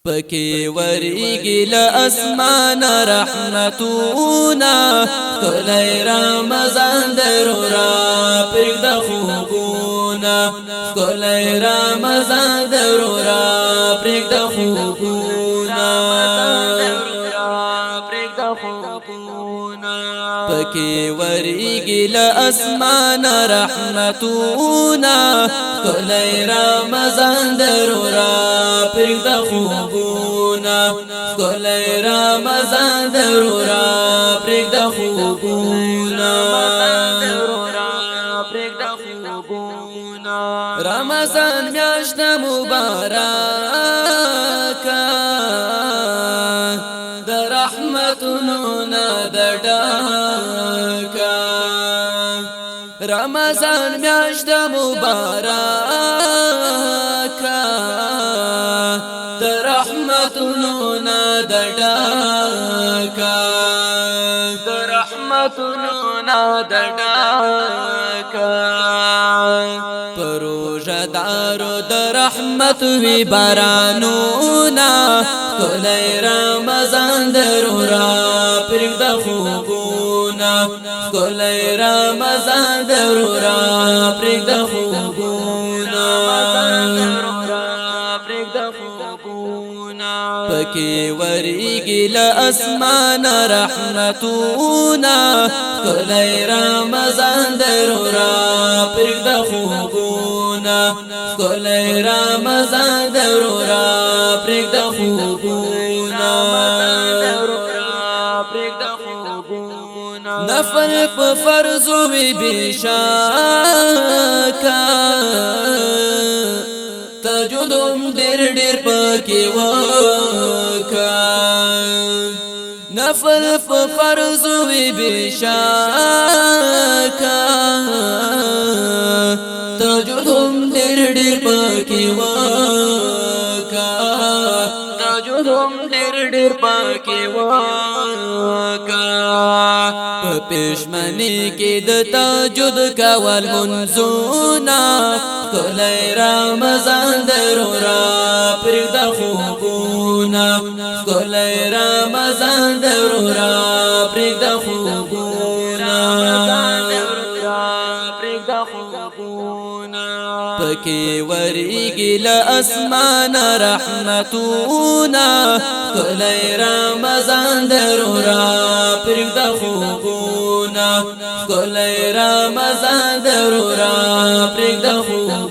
پکی وریگی لاسمان رحمتونا کلی رمضان درورا پرگ دا خوبونا کلی رمضان درورا پرگ دا خوبونا پکی وریگی لاسمان رحمتونا کلی رمضان درورا پرگ دا خوبونا کلی رمضان درورا پرگ دا خوبونا رمضان میاشت مبارکا در رحمتونو ندډاکا رمضان میاشت مبارکا در رحمتونو ندډاکا در رحمتونو ندډاکا پروژدارو در رحمت وی بارانونا کلی رمضان درورا پرگ دا خوبونا کلی رمضان درورا پرگ دا خوبونا پکی وریگی لاسمان رحمتونا کلی رمضان درورا پرگ دا خوبونا کلی رمضان درورا پرگ دا خوبونا نفل پا فرضو بی بیشاکا تجدم دیر دیر پاکی وکا نفل پا فرضو بی بیشاکا تجدم دیر دیر پاکی وکا تجدم دیر دیر پاکی وکا پشمنی کی د تجد کول منزونا کلی رمضان درورا پرگ دا خوبونا کلی رمضان درورا پرگ دا خوبونا پکی وریگی لاسمان رحمتونا کلی رمضان درورا پرگ دا خوبونا کلی رمضان درورا پرگ دا خوبونا